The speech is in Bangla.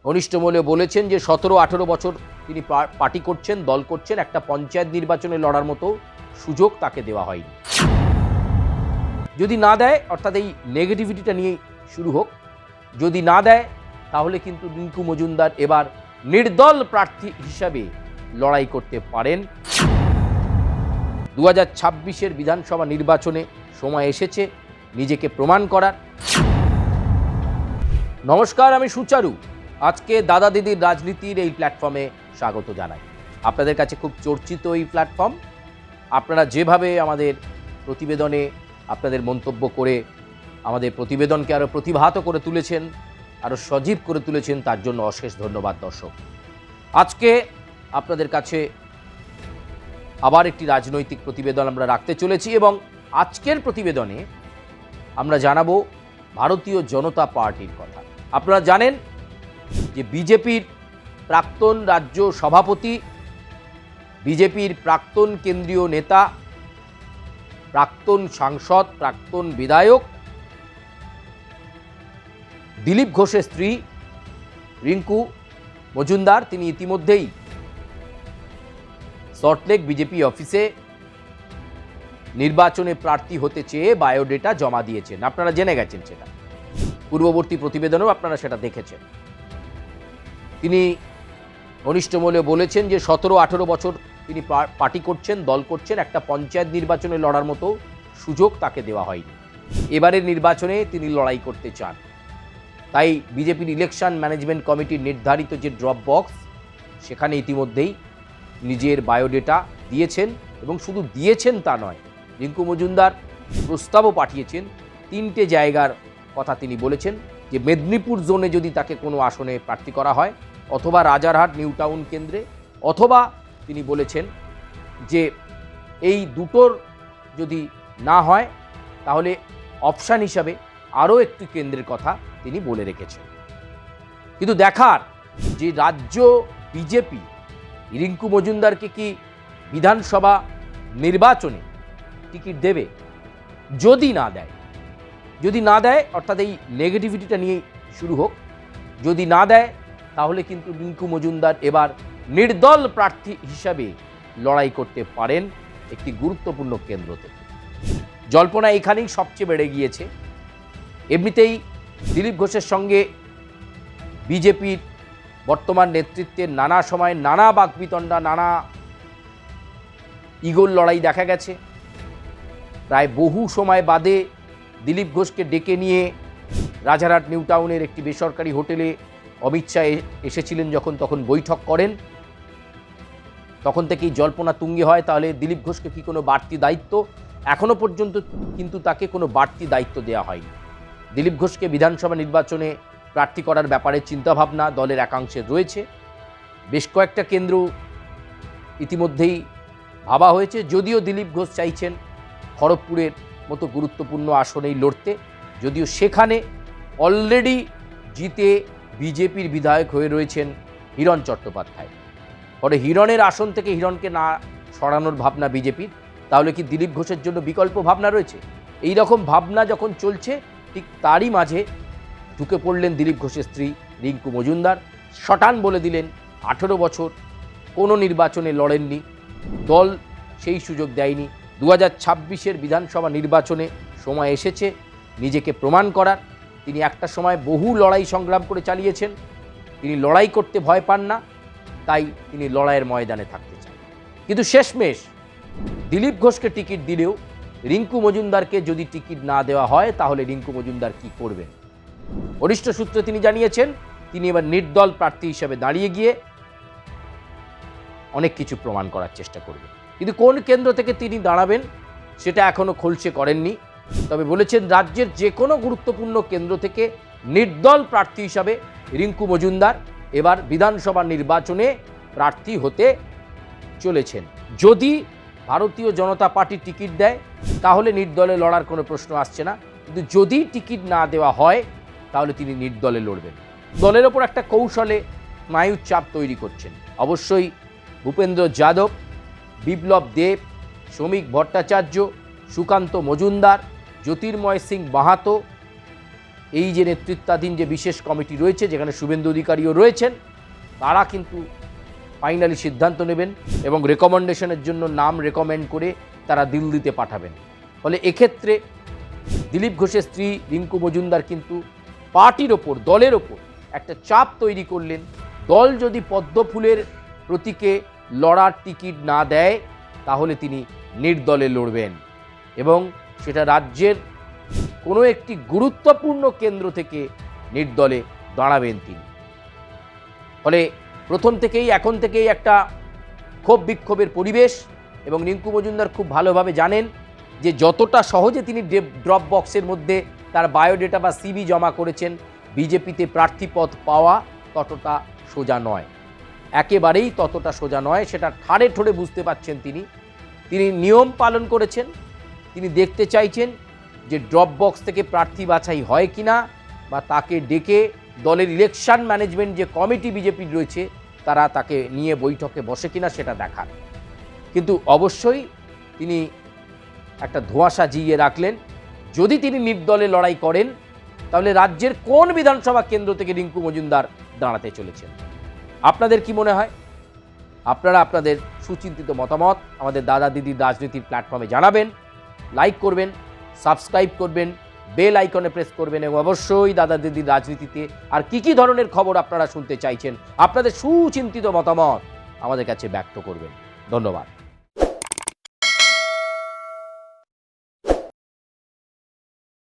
ঘনিষ্ঠ মহলে বলেছেন যে 17-18 বছর তিনি পার্টি করছেন, দল করছেন, একটা পঞ্চায়েত নির্বাচনে লড়ার মতো সুযোগ তাকে দেওয়া হয়নি। যদি না দেয়, অর্থাৎ এই নেগেটিভিটিটা নিয়ে শুরু হোক, যদি না দেয় তাহলে কিন্তু রিঙ্কু মজুমদার এবার নির্দল প্রার্থী হিসাবে লড়াই করতে পারেন। 2026-এর বিধানসভা নির্বাচনে সময় এসেছে নিজেকে প্রমাণ করার। নমস্কার, আমি সুচারু। আজকে দাদা দিদির রাজনীতির এই প্ল্যাটফর্মে স্বাগত জানাই। আপনাদের কাছে খুব চর্চিত এই প্ল্যাটফর্ম। আপনারা যেভাবে আমাদের প্রতিবেদনে আপনাদের মন্তব্য করে আমাদের প্রতিবেদনকে আরও প্রতিভাত করে তুলেছেন, আরও সজীব করে তুলেছেন, তার জন্য অশেষ ধন্যবাদ দর্শক। আজকে আপনাদের কাছে আবার একটি রাজনৈতিক প্রতিবেদন আমরা রাখতে চলেছি এবং আজকের প্রতিবেদনে আমরা জানাবো ভারতীয় জনতা পার্টির কথা। আপনারা জানেন যে বিজেপির প্রাক্তন রাজ্য সভাপতি, বিজেপির প্রাক্তন কেন্দ্রীয় নেতা, প্রাক্তন সাংসদ, প্রাক্তন বিধায়ক দিলীপ ঘোষের স্ত্রী রিঙ্কু মজুমদার, তিনি ইতিমধ্যেই সল্টলেক বিজেপি অফিসে নির্বাচনে প্রার্থী হতে চেয়ে বায়োডেটা জমা দিয়েছেন। আপনারা জেনে গেছেন, সেটা পূর্ববর্তী প্রতিবেদনেও আপনারা সেটা দেখেছেন। তিনি ঘনিষ্ঠ মহলে বলেছেন যে 17-18 বছর তিনি পার্টি করছেন, দল করছেন, একটা পঞ্চায়েত নির্বাচনে লড়ার মতো সুযোগ তাকে দেওয়া হয়নি। এবারের নির্বাচনে তিনি লড়াই করতে চান। তাই বিজেপির ইলেকশন ম্যানেজমেন্ট কমিটির নির্ধারিত যে ড্রপ বক্স, সেখানে ইতিমধ্যেই নিজের বায়োডেটা দিয়েছেন এবং শুধু দিয়েছেন তা নয়, রিঙ্কু মজুমদার প্রস্তাবও পাঠিয়েছেন। 3টে জায়গার কথা তিনি বলেছেন যে মেদিনীপুর জোনে যদি তাকে কোনো আসনে প্রার্থী করা হয়, অথবা রাজারহাট নিউ টাউন কেন্দ্রে, অথবা তিনি বলেছেন যে এই দুটোর যদি না হয় তাহলে অপশান হিসাবে আরও একটি কেন্দ্রের কথা তিনি বলে রেখেছেন। কিন্তু দেখার যে রাজ্য বিজেপি রিঙ্কু মজুমদারকে কি বিধানসভা নির্বাচনে টিকিট দেবে। যদি না দেয়, অর্থাৎ এই নেগেটিভিটিটা নিয়ে শুরু হোক, যদি না দেয় তাহলে কিন্তু রিঙ্কু মজুমদার এবার নির্দল প্রার্থী হিসাবে লড়াই করতে পারেন একটি গুরুত্বপূর্ণ কেন্দ্র থেকে। জল্পনা এখানেই সবচেয়ে বেড়ে গিয়েছে। এমনিতেই দিলীপ ঘোষের সঙ্গে বিজেপির বর্তমান নেতৃত্বের নানা সময় নানা বাকবিতণ্ডা, নানা ইগোর লড়াই দেখা গেছে। প্রায় বহু সময় বাদে দিলীপ ঘোষকে ডেকে নিয়ে রাজারহাট নিউ টাউনের একটি বেসরকারি হোটেলে অমিত শাহ এসেছিলেন যখন, তখন বৈঠক করেন। তখন থেকেই জল্পনা তুঙ্গে হয়, তাহলে দিলীপ ঘোষকে কি কোনো বাড়তি দায়িত্ব? এখনও পর্যন্ত কিন্তু তাকে কোনো বাড়তি দায়িত্ব দেওয়া হয়নি। দিলীপ ঘোষকে বিধানসভা নির্বাচনে প্রার্থী করার ব্যাপারে চিন্তাভাবনা দলের একাংশের রয়েছে। বেশ কয়েকটা কেন্দ্র ইতিমধ্যেই ভাবা হয়েছে, যদিও দিলীপ ঘোষ চাইছেন খড়গপুরের মতো গুরুত্বপূর্ণ আসনেই লড়তে, যদিও সেখানে অলরেডি জিতে বিজেপির বিধায়ক হয়ে রয়েছেন হিরণ চট্টোপাধ্যায়। ফলে হিরণের আসন থেকে হিরণকে না সরানোর ভাবনা বিজেপির। তাহলে কি দিলীপ ঘোষের জন্য বিকল্প ভাবনা রয়েছে? এই রকম ভাবনা যখন চলছে, ঠিক তারই মাঝে ঢুকে পড়লেন দিলীপ ঘোষের স্ত্রী রিঙ্কু মজুমদার। শটান বলে দিলেন 18 বছর কোনো নির্বাচনে লড়েননি, দল সেই সুযোগ দেয়নি। 2026-এর বিধানসভা নির্বাচনে সময় এসেছে নিজেকে প্রমাণ করার। তিনি একটা সময় বহু লড়াই সংগ্রাম করে চালিয়েছেন। তিনি লড়াই করতে ভয় পান না, তাই তিনি লড়াইয়ের ময়দানে থাকতে চান। কিন্তু শেষমেশ দিলীপ ঘোষকে টিকিট দিলেও রিঙ্কু মজুমদারকে যদি টিকিট না দেওয়া হয়, তাহলে রিঙ্কু মজুমদার কি করবেন? বরিষ্ঠ সূত্রে তিনি জানিয়েছেন তিনি এবার নির্দল প্রার্থী হিসেবে দাঁড়িয়ে গিয়ে অনেক কিছু প্রমাণ করার চেষ্টা করবেন। কিন্তু কোন কেন্দ্র থেকে তিনি দাঁড়াবেন সেটা এখনও খোলসে করেননি। তবে বলেছেন রাজ্যের যে কোনো গুরুত্বপূর্ণ কেন্দ্র থেকে নির্দল প্রার্থী হিসাবে রিঙ্কু মজুমদার এবার বিধানসভা নির্বাচনে প্রার্থী হতে চলেছেন। যদি ভারতীয় জনতা পার্টি টিকিট দেয় তাহলে নির্দলে লড়ার কোনো প্রশ্ন আসছে না, কিন্তু যদি টিকিট না দেওয়া হয় তাহলে তিনি নির্দলে লড়বেন। দলের ওপর একটা কৌশলে স্নায়ুর চাপ তৈরি করছেন। অবশ্যই ভূপেন্দ্র যাদব, বিপ্লব দেব, শ্রমিক ভট্টাচার্য, সুকান্ত মজুমদার, জ্যোতির্ময় সিং মাহাতো, এই যে নেতৃত্বাধীন যে বিশেষ কমিটি রয়েছে, যেখানে শুভেন্দু অধিকারীও রয়েছেন, তারা কিন্তু ফাইনালি সিদ্ধান্ত নেবেন এবং রেকমেন্ডেশনের জন্য নাম রেকমেন্ড করে তারা দিল্লিতে পাঠাবেন। ফলে এক্ষেত্রে দিলীপ ঘোষের স্ত্রী রিঙ্কু মজুমদার কিন্তু পার্টির ওপর, দলের ওপর একটা চাপ তৈরি করলেন। দল যদি পদ্মফুলের প্রতীকে লড়ার টিকিট না দেয় তাহলে তিনি নির্দলে লড়বেন এবং সেটা রাজ্যের কোনো একটি গুরুত্বপূর্ণ কেন্দ্র থেকে নির্দলে দাঁড়াবেন তিনি। ফলে প্রথম থেকেই, এখন থেকেই একটা ক্ষোভ বিক্ষোভের পরিবেশ এবং রিঙ্কু মজুমদার খুব ভালোভাবে জানেন যে যতটা সহজে তিনি ড্রপ বক্সের মধ্যে তার বায়োডেটা বা সিভি জমা করেছেন, বিজেপিতে প্রার্থীপদ পাওয়া ততটা সোজা নয়, একেবারেই ততটা সোজা নয়। সেটা ঠাড়ে ঠোড়ে বুঝতে পারছেন তিনি। নিয়ম পালন করেছেন। তিনি দেখতে চাইছেন যে ড্রপ বক্স থেকে প্রার্থী বাছাই হয় কিনা, বা তাকে ডেকে দলের ইলেকশন ম্যানেজমেন্ট যে কমিটি বিজেপির রয়েছে তারা তাকে নিয়ে বৈঠকে বসে কিনা সেটা দেখার। কিন্তু অবশ্যই তিনি একটা ধোঁয়াশা জিইয়ে রাখলেন, যদি তিনি নির্দলে লড়াই করেন তাহলে রাজ্যের কোন বিধানসভা কেন্দ্র থেকে রিঙ্কু মজুমদার দাঁড়াতে চলেছেন। আপনাদের কি মনে হয়? আপনারা আপনাদের সুচিন্তিত মতামত আমাদের দাদা দিদির রাজনীতির প্ল্যাটফর্মে জানাবেন, লাইক করবেন, সাবস্ক্রাইব করবেন, বেল আইকনে প্রেস করবেন এবং অবশ্যই দাদা দিদির রাজনীতিতে আর কি ধরনের খবর আপনারা শুনতে চাইছেন আপনাদের সুচিন্তিত মতামত আমাদের কাছে ব্যক্ত করবেন। ধন্যবাদ।